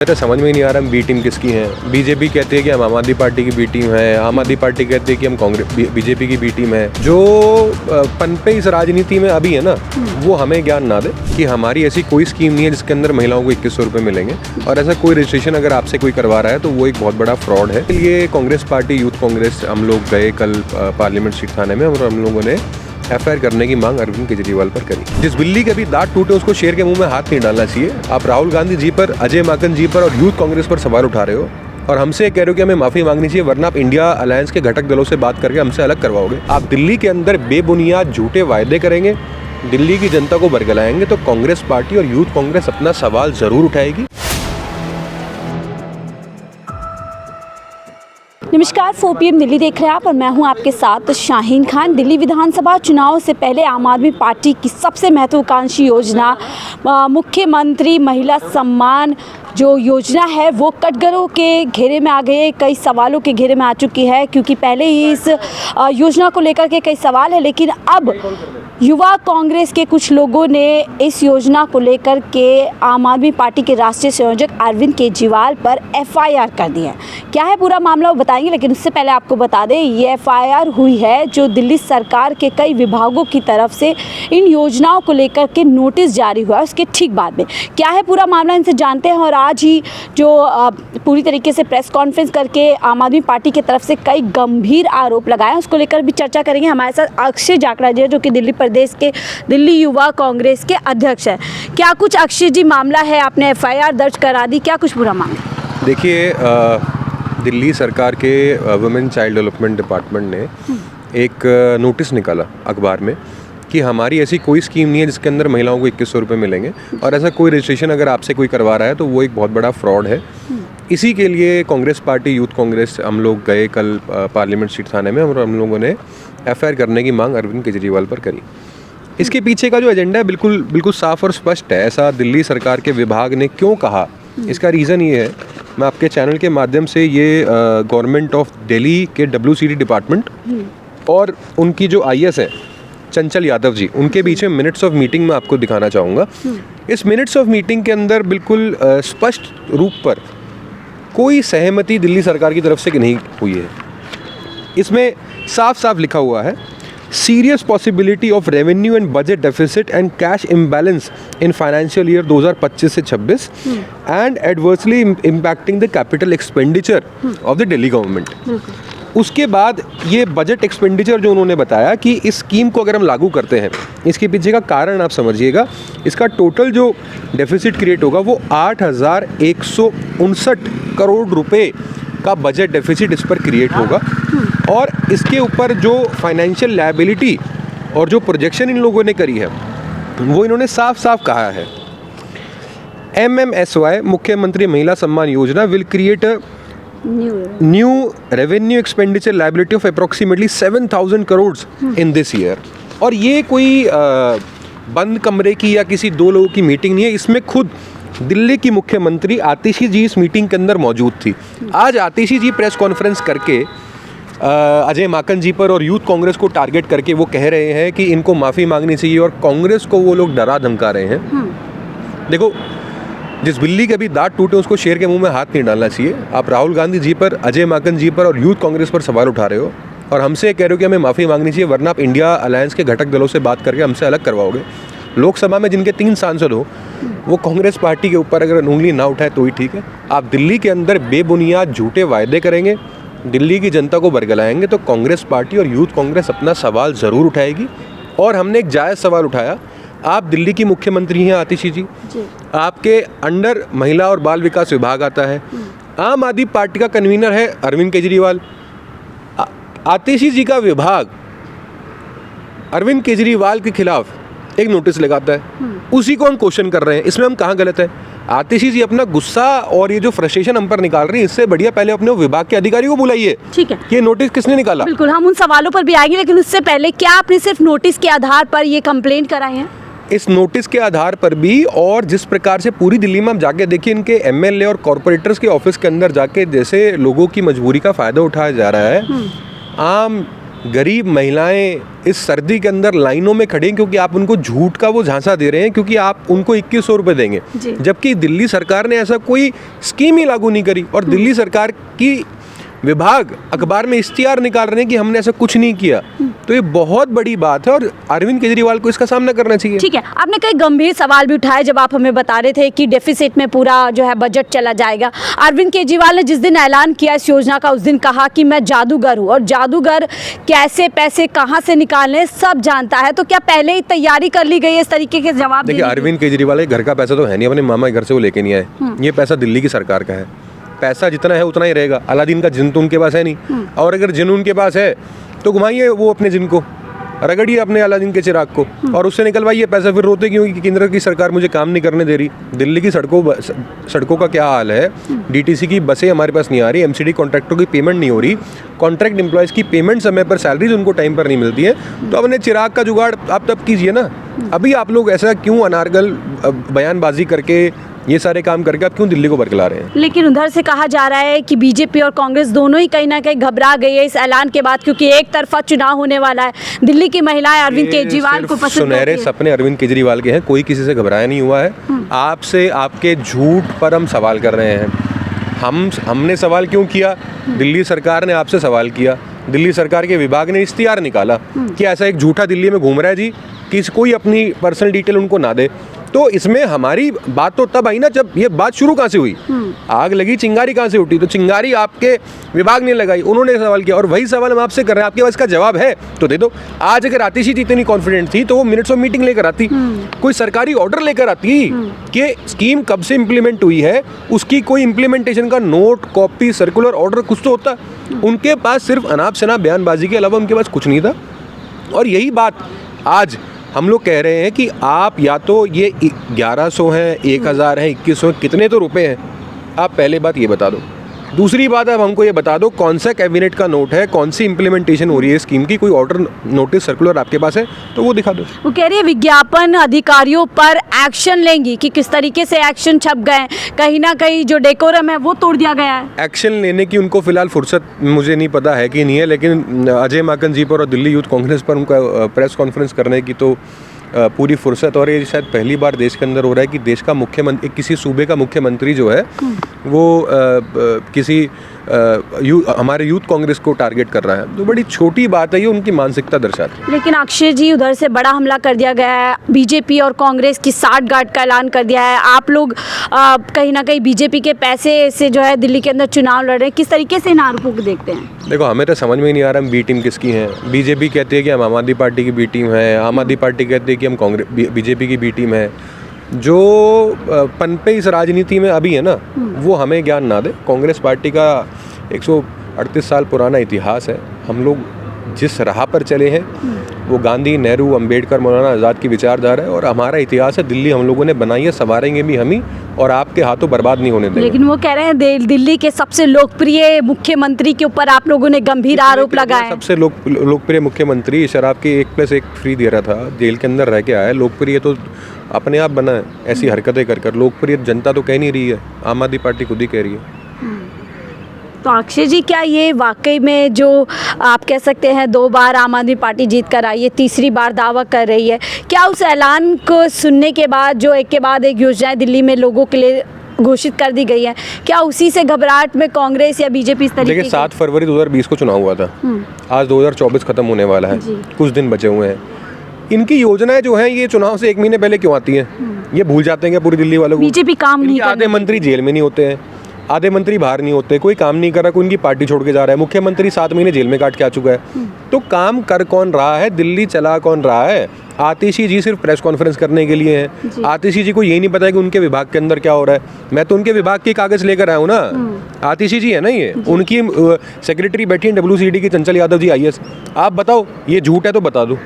तो समझ में ही नहीं आ रहा हम बी टीम किसकी है। बीजेपी कहती है कि हम आम आदमी पार्टी की बी टीम है, आम आदमी पार्टी कहती है कि हम कांग्रेस बीजेपी की बी टीम है। जो पनपे इस राजनीति में अभी है ना, वो हमें ज्ञान ना दे कि हमारी ऐसी कोई स्कीम नहीं है जिसके अंदर महिलाओं को 2100 रुपये मिलेंगे, और ऐसा कोई रजिस्ट्रेशन अगर आपसे कोई करवा रहा है तो वो एक बहुत बड़ा फ्रॉड है। इसलिए कांग्रेस पार्टी, यूथ कांग्रेस, हम लोग गए कल पार्लियामेंट स्ट्रीट थाने में और हम लोगों ने एफआईआर करने की मांग अरविंद केजरीवाल पर करी। जिस बिल्ली के अभी दांत टूटे उसको शेर के मुंह में हाथ नहीं डालना चाहिए। आप राहुल गांधी जी पर, अजय माकन जी पर और यूथ कांग्रेस पर सवाल उठा रहे हो और हमसे कह रहे हो कि हमें माफी मांगनी चाहिए, वरना आप इंडिया अलायंस के घटक दलों से बात करके हमसे अलग करवाओगे। आप दिल्ली के अंदर बेबुनियाद झूठे वायदे करेंगे, दिल्ली की जनता को बरगलाएंगे, तो कांग्रेस पार्टी और यूथ कांग्रेस अपना सवाल जरूर उठाएगी। नमस्कार, 4 PM दिल्ली देख रहे हैं आप और मैं हूं आपके साथ शाहीन खान। दिल्ली विधानसभा चुनाव से पहले आम आदमी पार्टी की सबसे महत्वाकांक्षी योजना मुख्यमंत्री महिला सम्मान जो योजना है वो कटघरों के घेरे में आ गई, कई सवालों के घेरे में आ चुकी है, क्योंकि पहले ही इस योजना को लेकर के कई सवाल है। लेकिन अब युवा कांग्रेस के कुछ लोगों ने इस योजना को लेकर के आम आदमी पार्टी के राष्ट्रीय संयोजक अरविंद केजरीवाल पर FIR कर दी है। क्या है पूरा मामला वो बताएंगे, लेकिन उससे पहले आपको बता दें ये FIR हुई है जो दिल्ली सरकार के कई विभागों की तरफ से इन योजनाओं को लेकर के नोटिस जारी हुआ है। उसके ठीक बाद में क्या है पूरा मामला, इनसे जानते हैं। और आज ही जो पूरी तरीके से प्रेस कॉन्फ्रेंस करके आम आदमी पार्टी की तरफ से कई गंभीर आरोप लगाए हैं, उसको लेकर भी चर्चा करेंगे। हमारे साथ अक्षय जाकड़ा जी जो कि दिल्ली प्रदेश के दिल्ली युवा कांग्रेस के अध्यक्ष हैं। क्या कुछ अक्षय जी मामला है, आपने FIR दर्ज करा दी, क्या कुछ पूरा मामला? देखिए, दिल्ली सरकार के वुमेन चाइल्ड डेवलपमेंट डिपार्टमेंट ने एक नोटिस निकाला अखबार में कि हमारी ऐसी कोई स्कीम नहीं है जिसके अंदर महिलाओं को 2100 रुपये मिलेंगे, और ऐसा कोई रजिस्ट्रेशन अगर आपसे कोई करवा रहा है तो वो एक बहुत बड़ा फ्रॉड है। इसी के लिए कांग्रेस पार्टी, यूथ कांग्रेस, हम लोग गए कल पार्लियामेंट स्ट्रीट थाने में और हम लोगों ने FIR करने की मांग अरविंद केजरीवाल पर करी। इसके पीछे का जो एजेंडा है बिल्कुल साफ और स्पष्ट है। ऐसा दिल्ली सरकार के विभाग ने क्यों कहा, इसका रीज़न ये है, मैं आपके चैनल के माध्यम से ये गवर्नमेंट ऑफ दिल्ली के WCD डिपार्टमेंट और उनकी जो IS है चंचल यादव जी, उनके बीच में मिनट्स ऑफ मीटिंग में आपको दिखाना चाहूँगा। इस मिनट्स ऑफ मीटिंग के अंदर बिल्कुल स्पष्ट रूप पर कोई सहमति दिल्ली सरकार की तरफ से नहीं हुई है। इसमें साफ साफ लिखा हुआ है, serious possibility of revenue and budget deficit and cash imbalance in financial year 2025 से 26 and adversely impacting the capital expenditure of the Delhi government. उसके बाद ये बजट एक्सपेंडिचर जो उन्होंने बताया कि इस स्कीम को अगर हम लागू करते हैं, इसके पीछे का कारण आप समझिएगा, इसका टोटल जो डेफिसिट क्रिएट होगा वो 8159 करोड़ रुपए का बजट डेफिसिट इस पर क्रिएट होगा। और इसके ऊपर जो फाइनेंशियल लायबिलिटी और जो प्रोजेक्शन इन लोगों ने करी है वो इन्होंने साफ साफ कहा है, MMSY मुख्यमंत्री महिला Samman Yojana will create a new revenue expenditure liability of approximately 7000 crore in this year. और ये कोई बंद कमरे की या किसी दो लोगों की मीटिंग नहीं है, इसमें खुद दिल्ली की मुख्यमंत्री आतिशी जी इस मीटिंग के अंदर मौजूद थी। आज आतिशी जी प्रेस कॉन्फ्रेंस करके अजय माकन जी पर और यूथ कांग्रेस को टारगेट करके वो कह रहे हैं कि इनको माफ़ी मांगनी चाहिए और कांग्रेस को वो लोग डरा धमका रहे हैं। देखो, जिस बिल्ली के अभी दांत टूटे उसको शेर के मुंह में हाथ नहीं डालना चाहिए। आप राहुल गांधी जी पर, अजय माकन जी पर और यूथ कांग्रेस पर सवाल उठा रहे हो और हमसे कह रहे हो कि हमें माफ़ी मांगनी चाहिए, वरना आप इंडिया अलायंस के घटक दलों से बात करके हमसे अलग करवाओगे। लोकसभा में जिनके 3 सांसद हो वो कांग्रेस पार्टी के ऊपर अगर उंगली ना उठाए तो ही ठीक है। आप दिल्ली के अंदर बेबुनियाद झूठे वायदे करेंगे, दिल्ली की जनता को बरगलाएंगे, तो कांग्रेस पार्टी और यूथ कांग्रेस अपना सवाल ज़रूर उठाएगी। और हमने एक जायज़ सवाल उठाया, आप दिल्ली की मुख्यमंत्री हैं आतिशी जी, आपके अंडर महिला और बाल विकास विभाग आता है, आम आदमी पार्टी का कन्वीनर है अरविंद केजरीवाल। आतिशी जी का विभाग अरविंद केजरीवाल के खिलाफ एक नोटिस लगाता है, उसी को हम क्वेश्चन कर रहे हैं, इसमें हम कहाँ गलत है? आतिशी जी अपना गुस्सा और ये जो फ्रस्ट्रेशन हम पर निकाल रही है, इससे बढ़िया पहले अपने विभाग के अधिकारी को बुलाइए। ठीक है, ये नोटिस किसने निकाला? बिल्कुल, हम उन सवालों पर भी आएंगे, लेकिन उससे पहले क्या आपने सिर्फ नोटिस के आधार पर ये कंप्लेंट कराए हैं? इस नोटिस के आधार पर भी, और जिस प्रकार से पूरी दिल्ली में आप जाके देखिए, इनके MLA और कॉर्पोरेटर्स के ऑफिस के अंदर जाके जैसे लोगों की मजबूरी का फ़ायदा उठाया जा रहा है, आम गरीब महिलाएं इस सर्दी के अंदर लाइनों में खड़े हैं क्योंकि आप उनको झूठ का वो झांसा दे रहे हैं क्योंकि आप उनको 2100 रुपये देंगे, जबकि दिल्ली सरकार ने ऐसा कोई स्कीम ही लागू नहीं करी। और दिल्ली सरकार की विभाग अखबार में इश्तिहार निकाल रहे हैं कि हमने ऐसा कुछ नहीं किया। तो ये बहुत बड़ी बात है और अरविंद केजरीवाल को इसका सामना करना चाहिए। ठीक है, आपने कई गंभीर सवाल भी उठाए जब आप हमें बता रहे थे कि डेफिसिट में पूरा जो है बजट चला जाएगा। अरविंद केजरीवाल ने जिस दिन ऐलान किया इस योजना का उस दिन कहा कि मैं जादूगर हूँ और जादूगर कैसे पैसे कहाँ से निकालने सब जानता है। तो क्या पहले ही तैयारी कर ली गई है इस तरीके के जवाब? देखिए, अरविंद केजरीवाल के घर का पैसा तो है नहीं, अपने मामा के घर से वो लेके नहीं आए। ये पैसा दिल्ली की सरकार का है। पैसा जितना है उतना ही रहेगा। अलादीन का जिन तो उनके पास है नहीं, और अगर जिन उनके पास है तो घुमाइए वो अपने जिन को, रगड़िए अपने अलादीन के चिराग को और उससे निकलवाइए पैसा। फिर रोते क्यों कि केंद्र की सरकार मुझे काम नहीं करने दे रही। दिल्ली की सड़कों का क्या हाल है, डीटीसी की बसें हमारे पास नहीं आ रही, एमसीडी कॉन्ट्रैक्टरों की पेमेंट नहीं हो रही, कॉन्ट्रैक्ट एम्प्लॉयज़ की पेमेंट समय पर, सैलरीज उनको टाइम पर नहीं मिलती है। तो अपने चिराग का जुगाड़ आप तब कीजिए ना। अभी आप लोग ऐसा क्यों अनारगल बयानबाजी करके ये सारे काम करके आप क्यों दिल्ली को बरकला रहे हैं? लेकिन उधर से कहा जा रहा है कि बीजेपी और कांग्रेस दोनों ही कहीं ना कहीं घबरा गई है इस ऐलान के बाद, क्योंकि एक तरफा चुनाव होने वाला है। दिल्ली की महिलाएं अरविंद केजरीवाल को पसंद सुनहरे सपने अरविंद केजरीवाल के हैं, कोई किसी से घबराया नहीं हुआ है। आपसे आपके झूठ पर हम सवाल कर रहे हैं। हमने सवाल क्यों किया? दिल्ली सरकार ने आपसे सवाल किया। दिल्ली सरकार के विभाग ने इश्तिहार निकाला कि ऐसा एक झूठा दिल्ली में घूम रहा है जी, कि कोई अपनी पर्सनल डिटेल उनको ना दे। तो इसमें हमारी बात तो तब आई ना जब ये बात शुरू कहाँ से हुई, आग लगी, चिंगारी कहाँ से उठी? तो चिंगारी आपके विभाग ने लगाई, उन्होंने सवाल किया और वही सवाल हम आपसे कर रहे हैं। आपके पास इसका जवाब है तो दे दो। आज अगर आतिशी जी इतनी कॉन्फिडेंट थी तो वो मिनट्स ऑफ मीटिंग लेकर आती, कोई सरकारी ऑर्डर लेकर आती कि स्कीम कब से इम्प्लीमेंट हुई है, उसकी कोई इम्प्लीमेंटेशन का नोट, कॉपी, सर्कुलर, ऑर्डर कुछ तो होता। उनके पास सिर्फ अनाप शनाप बयानबाजी के अलावा उनके पास कुछ नहीं था। और यही बात आज हम लोग कह रहे हैं कि आप या तो ये 1100 हैं, 1000 हैं, 2100 कितने तो रुपए हैं, आप पहले बात ये बता दो। दूसरी बात अब हमको ये बता दो कौन सा कैबिनेट का नोट है, कौन सी इंप्लीमेंटेशन हो रही है स्कीम की, कोई ऑर्डर, नोटिस, सर्कुलर आपके पास है तो वो दिखा दो। वो कह रही है विज्ञापन अधिकारियों पर एक्शन लेंगी कि किस तरीके से एक्शन छप गए, कहीं ना कहीं जो डेकोरम है वो तोड़ दिया गया है। एक्शन लेने की उनको फिलहाल फुर्सत मुझे नहीं पता है कि नहीं है, लेकिन अजय माकन जी पर और दिल्ली यूथ कांग्रेस पर उनका प्रेस कॉन्फ्रेंस करने की तो पूरी फुर्सत। और ये शायद पहली बार देश के अंदर हो रहा है कि देश का मुख्यमंत्री, किसी सूबे का मुख्यमंत्री जो है वो किसी हमारे यूथ कांग्रेस को टारगेट कर रहा है। तो बड़ी छोटी बात है, ये उनकी मानसिकता दर्शाती है। लेकिन अक्षय जी उधर से बड़ा हमला कर दिया गया है, बीजेपी और कांग्रेस की साठगांठ का ऐलान कर दिया है। आप लोग कहीं ना कहीं बीजेपी के पैसे से जो है दिल्ली के अंदर चुनाव लड़ रहे हैं, किस तरीके से इन आरोपों को देखते हैं? देखो, हमें तो समझ में ही नहीं आ रहा हम बी टीम किसकी है। बीजेपी कहती है कि हम आम आदमी पार्टी की बी टीम है, आम आदमी पार्टी कहती है कि हम कांग्रेस बीजेपी की बी टीम है। जो पनपे इस राजनीति में अभी है ना, वो हमें ज्ञान ना दे। कांग्रेस पार्टी का 138 साल पुराना इतिहास है। हम लोग जिस राह पर चले हैं वो गांधी, नेहरू, अंबेडकर, मौलाना आज़ाद की विचारधारा है और हमारा इतिहास है। दिल्ली हम लोगों ने बनाई है, संवारेंगे भी हम ही, और आपके हाथों बर्बाद नहीं होने देंगे। लेकिन वो कह रहे हैं दिल्ली के सबसे लोकप्रिय मुख्यमंत्री के ऊपर आप लोगों ने गंभीर आरोप लगाए। सबसे लोकप्रिय मुख्यमंत्री शराब के 1+1 फ्री दे रहा था, जेल के अंदर रह के आया। लोकप्रिय तो अपने आप बना है ऐसी हरकतें कर। लोकप्रिय जनता तो कह नहीं रही है, आम आदमी पार्टी खुद ही कह रही है। तो अक्षय जी, क्या ये वाकई में जो आप कह सकते हैं 2 बार आम आदमी पार्टी जीत कर आई है, तीसरी बार दावा कर रही है, क्या उस ऐलान को सुनने के बाद जो एक के बाद एक योजनाएं दिल्ली में लोगों के लिए घोषित कर दी गई है, क्या उसी से घबराहट में कांग्रेस या बीजेपी इस तरीके? देखिए, 7 फरवरी 2020 को चुनाव हुआ था, आज 2024 खत्म होने वाला है, कुछ दिन बचे हुए हैं। इनकी योजनाएं जो हैं ये चुनाव से 1 महीने पहले क्यों आती हैं? ये भूल जाते हैं क्या पूरी दिल्ली वालों को? बीजेपी काम नहीं, आधे मंत्री जेल में नहीं होते हैं, आधे मंत्री बाहर नहीं होते, कोई काम नहीं कर रहा, कोई उनकी पार्टी छोड़ के जा रहा है। मुख्यमंत्री 7 महीने जेल में काट के आ चुका है। तो काम कर कौन रहा है? दिल्ली चला कौन रहा है? आतिशी जी सिर्फ प्रेस कॉन्फ्रेंस करने के लिए हैं। आतिशी जी को यही नहीं पता है कि उनके विभाग के अंदर क्या हो रहा है। मैं तो उनके विभाग के कागज लेकर आया हूँ ना। आतिशी जी है ना, ये उनकी सेक्रेटरी बैठी है WCD की, चंचल यादव जी IAS। आप बताओ ये झूठ है तो बता दो।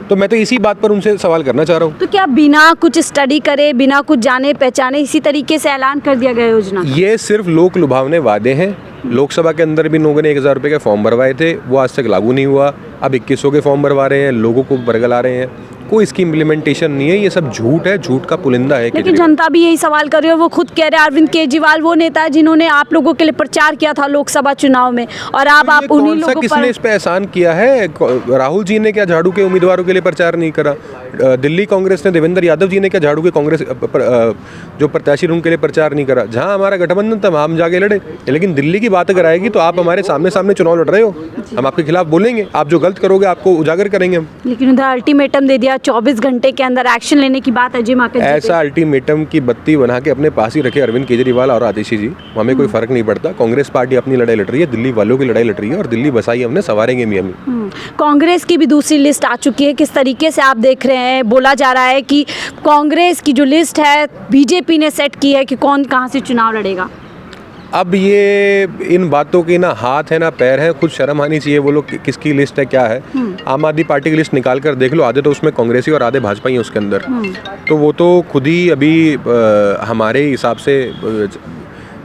तो मैं तो इसी बात पर उनसे सवाल करना चाह रहा हूँ। तो क्या बिना कुछ स्टडी करे, बिना कुछ जाने पहचाने इसी तरीके से ऐलान कर दिया गया योजना? ये सिर्फ लोक लुभावने वादे हैं। लोकसभा के अंदर भी लोगों ने 1000 रुपये के फॉर्म भरवाए थे, वो आज तक लागू नहीं हुआ। अब 2100 के फॉर्म भरवा रहे हैं, लोगों को बरगला रहे हैं। कोई इसकी इम्प्लीमेंटेशन नहीं है, ये सब झूठ है, झूठ का पुलिंदा है लेकिन केजरीवाल। जनता भी यही सवाल कर रही है, वो खुद कह रहे हैं अरविंद केजरीवाल वो नेता है जिन्होंने आप लोगों के लिए प्रचार किया था लोकसभा चुनाव में, और तो आप उन्हीं कौन सा लोगों किसने पर इस पे एहसान किया है? राहुल जी ने क्या झाड़ू के उम्मीदवारों के लिए प्रचार नहीं करा? दिल्ली कांग्रेस ने देवेंद्र यादव जी ने क्या झाड़ू के कांग्रेस जो प्रत्याशी उनके लिए प्रचार नहीं करा? जहां हमारा गठबंधन था हम जाके लड़े। लेकिन दिल्ली की बात अगर आएगी तो आप हमारे सामने सामने चुनाव लड़ रहे हो, हम आपके खिलाफ बोलेंगे, आप जो गलत करोगे आपको उजागर करेंगे हम। लेकिन उधर अल्टीमेटम दे दिया, 24 घंटे के अंदर एक्शन लेने की बात अजय माकन जी पे। ऐसा अल्टीमेटम की बत्ती बना के अपने पास ही रखे अरविंद केजरीवाल और आतिशी जी, हमें कोई फर्क नहीं पड़ता। कांग्रेस पार्टी अपनी लड़ाई लड़ रही है, दिल्ली वालों की लड़ाई लड़ रही है, और दिल्ली बसाई हमने, सवारेंगे भी हम। कांग्रेस की भी दूसरी लिस्ट आ चुकी है, किस तरीके से आप देख रहे हैं? बोला जा रहा है कि कांग्रेस की जो लिस्ट है बीजेपी ने सेट की है कि कौन कहां से चुनाव लड़ेगा। अब ये इन बातों की ना हाथ है ना पैर है, खुद शर्म आनी चाहिए वो लोग किसकी लिस्ट है क्या है। आम आदमी पार्टी की लिस्ट निकाल कर देख लो, आधे तो उसमें कांग्रेसी और आधे भाजपा ही हैं उसके अंदर। तो वो तो खुद ही अभी हमारे हिसाब से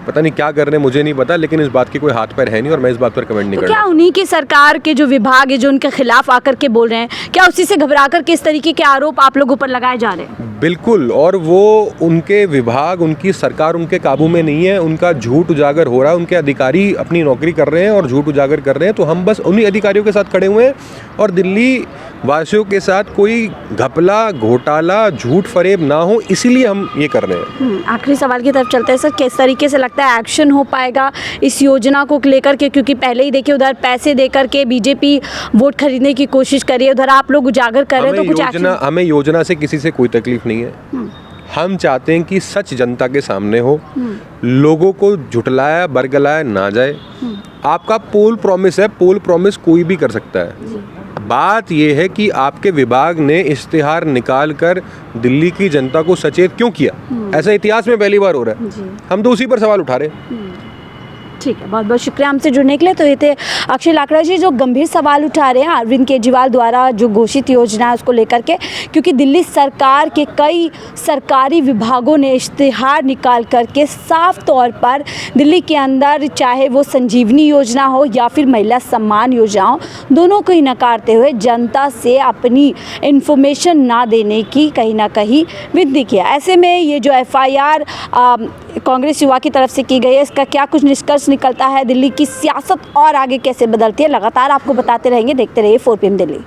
पता नहीं क्या कर रहे हैं, मुझे नहीं पता, लेकिन इस बात की कोई हाथ पैर है नहीं और मैं इस बात पर कमेंट नहीं तो कर क्या रहा। उन्हीं की सरकार के जो विभाग है जो उनके खिलाफ आकर के बोल रहे हैं, क्या उसी से घबरा कर के इस तरीके के आरोप आप लोगों पर लगाए जा रहे हैं? बिल्कुल, और वो उनके विभाग, उनकी सरकार उनके काबू में नहीं है, उनका झूठ उजागर हो रहा है, उनके अधिकारी अपनी नौकरी कर रहे हैं और झूठ उजागर कर रहे हैं। तो हम बस उन्हीं अधिकारियों के साथ खड़े हुए हैं और दिल्ली वासियों के साथ कोई घपला, घोटाला, झूठ फरेब ना हो, इसीलिए हम ये कर रहे हैं। आखिरी सवाल की तरफ चलते हैं सर, किस तरीके से लगता है एक्शन हो पाएगा इस योजना को लेकर के? क्योंकि पहले ही देखिए उधर पैसे देकर के बीजेपी वोट खरीदने की कोशिश कर रही है, उधर आप लोग उजागर कर रहे हैं, तो कुछ एक्शन? हमें योजना से किसी से कोई तकलीफ नहीं है। हम चाहते हैं कि सच जनता के सामने हो, लोगों को झुटलाया बरगलाया ना जाए। आपका पोल प्रॉमिस है, पोल प्रॉमिस कोई भी कर सकता है। बात यह है कि आपके विभाग ने इश्तिहार निकाल कर दिल्ली की जनता को सचेत क्यों किया? ऐसा इतिहास में पहली बार हो रहा है। हम तो उसी पर सवाल उठा रहे हैं। ठीक है, बहुत बहुत शुक्रिया हमसे जुड़ने के लिए। तो ये थे अक्षय लाकड़ा जी जो गंभीर सवाल उठा रहे हैं अरविंद केजरीवाल द्वारा जो घोषित योजना है उसको लेकर के, क्योंकि दिल्ली सरकार के कई सरकारी विभागों ने इश्तिहार निकाल करके साफ तौर पर दिल्ली के अंदर चाहे वो संजीवनी योजना हो या फिर महिला सम्मान योजना हो, दोनों को ही नकारते हुए जनता से अपनी इन्फॉर्मेशन ना देने की कहीं ना कहीं विनती किया। ऐसे में ये जो FIR कांग्रेस युवा की तरफ से की गई है, इसका क्या कुछ निष्कर्ष निकलता है, दिल्ली की सियासत और आगे कैसे बदलती है, लगातार आपको बताते रहेंगे। देखते रहिए 4PM दिल्ली।